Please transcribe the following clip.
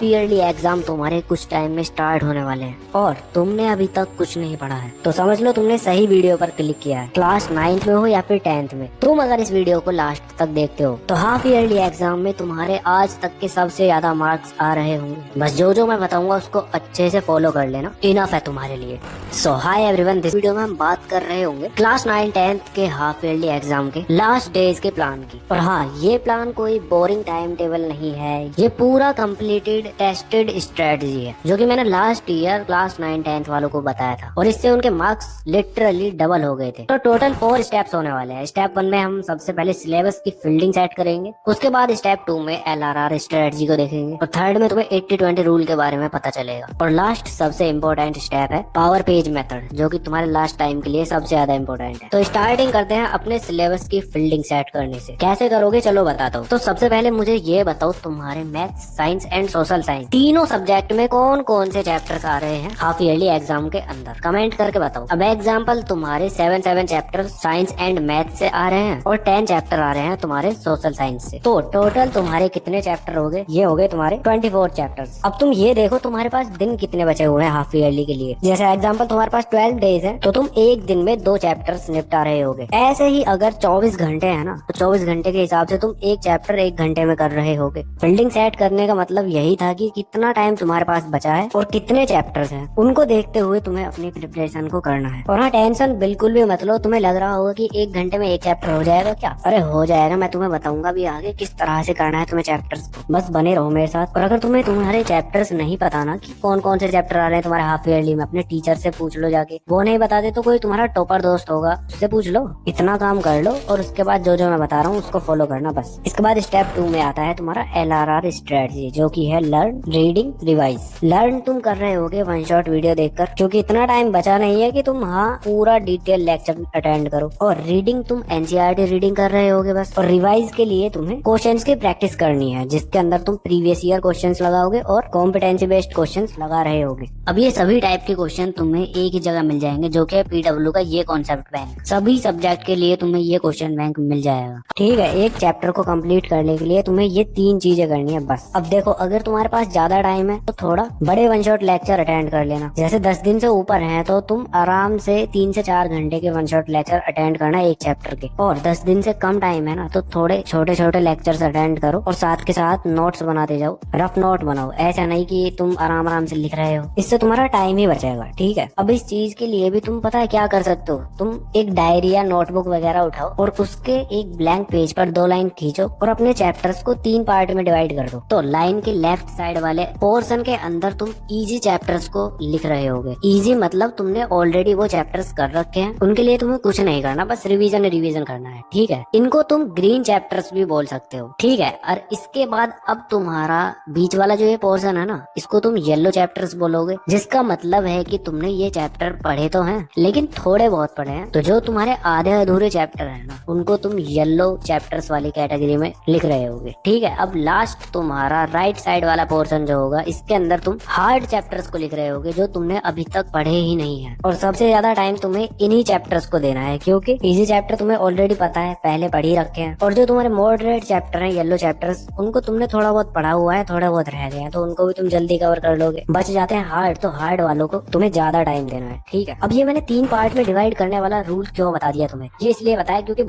Yearly exam तुम्हारे कुछ time में स्टार्ट होने वाले हैं और तुमने अभी तक कुछ नहीं पढ़ा है तो समझ लो तुमने सही वीडियो पर क्लिक किया है। क्लास 9th में हो या फिर 10th में, तुम अगर इस वीडियो को लास्ट तक देखते हो तो हाफ ईयरली एग्जाम में तुम्हारे आज तक के सबसे ज्यादा मार्क्स आ रहे होंगे। बस जो मैं बताऊंगा उसको अच्छे से फॉलो कर लेना, इनफ है तुम्हारे लिए। सो हाय एवरीवन, दिस वीडियो में हम बात कर रहे होंगे क्लास 9 10th के हाफ ईयरली एग्जाम के लास्ट डेज के प्लान की। और हाँ, ये प्लान कोई बोरिंग टाइम टेबल नहीं है, ये पूरा कम्प्लीटेड टेस्टेड स्ट्रेटजी है जो कि मैंने लास्ट ईयर क्लास 9 10th वालों को बताया था और इससे उनके मार्क्स लिटरली डबल हो गए थे। तो टोटल 4 स्टेप्स होने वाले हैं। स्टेप 1 में हम सबसे पहले सिलेबस की फील्डिंग सेट करेंगे, उसके बाद स्टेप 2 में LRR स्ट्रेटजी को देखेंगे और थर्ड में तुम्हें 80-20 रूल के बारे में पता चलेगा। और लास्ट सबसे इम्पोर्टेंट स्टेप है पावर पेज मेथड, जो कि तुम्हारे लास्ट टाइम के लिए सबसे ज्यादा इम्पोर्टेंट है। तो स्टार्टिंग करते हैं अपने सिलेबस की फील्डिंग सेट करने से। कैसे करोगे चलो बताता हूँ। तो सबसे पहले मुझे ये बताओ, तुम्हारे maths, science and social science तीनों सब्जेक्ट में कौन कौन से चैप्टर्स आ रहे हैं हाफ ईयरली एग्जाम के अंदर, कमेंट करके बताओ। अब एग्जाम्पल, तुम्हारे 7 चैप्टर साइंस एंड मैथ्स से आ रहे हैं और 10 चैप्टर आ रहे हैं तुम्हारे सोशल साइंस से। तो टोटल तुम्हारे कितने चैप्टर हो गए? ये हो गए तुम्हारे 24 चैप्टर्स। अब तुम ये देखो तुम्हारे पास दिन कितने बचे हुए हैं हाफ ईयरली के लिए। जैसे एग्जाम्पल, तुम्हारे पास 12 डेज है तो तुम एक दिन में 2 चैप्टर्स निपटा रहे होगे। ऐसे ही अगर 24 घंटे है ना, तो 24 घंटे के हिसाब से तुम एक चैप्टर 1 घंटे में कर रहे होगे। फील्डिंग सेट करने का मतलब यही था कि कितना टाइम तुम्हारे पास बचा है और कितने चैप्टर्स हैं, उनको देखते हुए तुम्हें अपनी प्रिपरेशन को करना है। और हाँ, टेंशन बिल्कुल भी मत लो। तुम्हें लग रहा होगा कि 1 घंटे में 1 चैप्टर हो जाएगा क्या? अरे हो जाएगा। मैं तुम्हें बताऊंगा भी आगे किस तरह से करना है तुम्हें चैप्टर्स को। बस बने रहो मेरे साथ। और अगर तुम्हें तुम्हारे चैप्टर्स नहीं पता ना कि कौन कौन से चैप्टर आ रहे हैं तुम्हारे हाफ ईयरली में, अपने टीचर से पूछ लो जाके। वो नहीं बता दे तो कोई तुम्हारा टॉपर दोस्त होगा, उससे पूछ लो। इतना काम कर लो और उसके बाद जो मैं बता रहा हूँ उसको फॉलो करना बस। इसके बाद स्टेप 2 में आता है तुम्हारा LRR स्ट्रेटजी, जो की है लर्न, रीडिंग, रिवाइज। लर्न तुम कर रहे होगे 1 शॉट वीडियो देखकर, क्योंकि इतना टाइम बचा नहीं है कि तुम पूरा डिटेल लेक्चर अटेंड करो। और रीडिंग तुम NCERT रीडिंग कर रहे होगे बस। और रिवाइज के लिए तुम्हें क्वेश्चंस की प्रैक्टिस करनी है, जिसके अंदर तुम प्रीवियस ईयर क्वेश्चंस लगाओगे और कॉम्पिटेंसी बेस्ड क्वेश्चंस लगा रहे होगे। अब ये सभी टाइप के क्वेश्चन तुम्हें एक ही जगह मिल जाएंगे, जो कि PW का ये कॉन्सेप्ट बैंक। सभी सब्जेक्ट के लिए तुम्हें ये क्वेश्चन बैंक मिल जाएगा। ठीक है, एक चैप्टर को कंप्लीट करने के लिए तुम्हें ये 3 चीजें करनी है बस। अब देखो, अगर तुम्हारे पास ज्यादा टाइम है तो थोड़ा बड़े 1 शॉट लेक्चर अटेंड कर लेना। जैसे 10 दिन से ऊपर है तो तुम आराम से 3 से 4 घंटे के 1 शॉट लेक्चर अटेंड करना एक चैप्टर के। और 10 दिन से कम टाइम है ना, तो थोड़े छोटे छोटे लेक्चर्स अटेंड करो और साथ के साथ नोट्स बनाते जाओ। रफ नोट बनाओ, ऐसा नहीं कि तुम आराम आराम से लिख रहे हो, इससे तुम्हारा टाइम ही बचेगा। ठीक है, अब इस चीज के लिए भी तुम पता है क्या कर सकते हो, तुम एक डायरी या नोटबुक वगैरह उठाओ और उसके एक ब्लैंक पेज पर 2 लाइन खींचो और अपने चैप्टर्स को 3 पार्ट में डिवाइड कर दो। तो लाइन के लेफ्ट साइड वाले पोर्शन के अंदर तुम इजी चैप्टर्स को लिख रहे होगे। इजी मतलब तुमने ऑलरेडी वो चैप्टर्स कर रखे हैं, उनके लिए तुम्हें कुछ नहीं करना, बस रिवीजन करना है। ठीक है, इनको तुम ग्रीन चैप्टर्स भी बोल सकते हो। ठीक है, और इसके बाद अब तुम्हारा बीच वाला जो ये पोर्शन है ना, इसको तुम येलो चैप्टर्स बोलोगे, जिसका मतलब है कि तुमने ये चैप्टर पढ़े तो हैं लेकिन थोड़े बहुत पढ़े हैं। तो जो तुम्हारे आधे अधूरे चैप्टर है ना, उनको तुम येलो चैप्टर्स वाली कैटेगरी में लिख रहे होगे। ठीक है, अब लास्ट तुम्हारा राइट साइड वाला पोर्शन जो होगा, इसके अंदर तुम हार्ड चैप्टर्स को लिख रहे होगे, जो तुमने अभी तक पढ़े ही नहीं है। और सबसे ज्यादा टाइम तुम्हें इन्हीं चैप्टर्स को देना है, क्योंकि इजी चैप्टर तुम्हें ऑलरेडी पता है, पहले पढ़ ही रखे हैं। और जो तुम्हारे मॉडरेट चैप्टर हैं, येलो चैप्टर्स, उनको तुमने थोड़ा बहुत पढ़ा हुआ है, थोड़ा बहुत रह गए हैं, तो उनको भी तुम जल्दी कवर कर लोगे। बच जाते हैं हार्ड, तो हार्ड वालों को तुम्हें ज्यादा टाइम देना है। ठीक है, अब ये मैंने 3 पार्ट में डिवाइड करने वाला रूल क्यों बता दिया तुम्हें, ये इसलिए बताया क्योंकि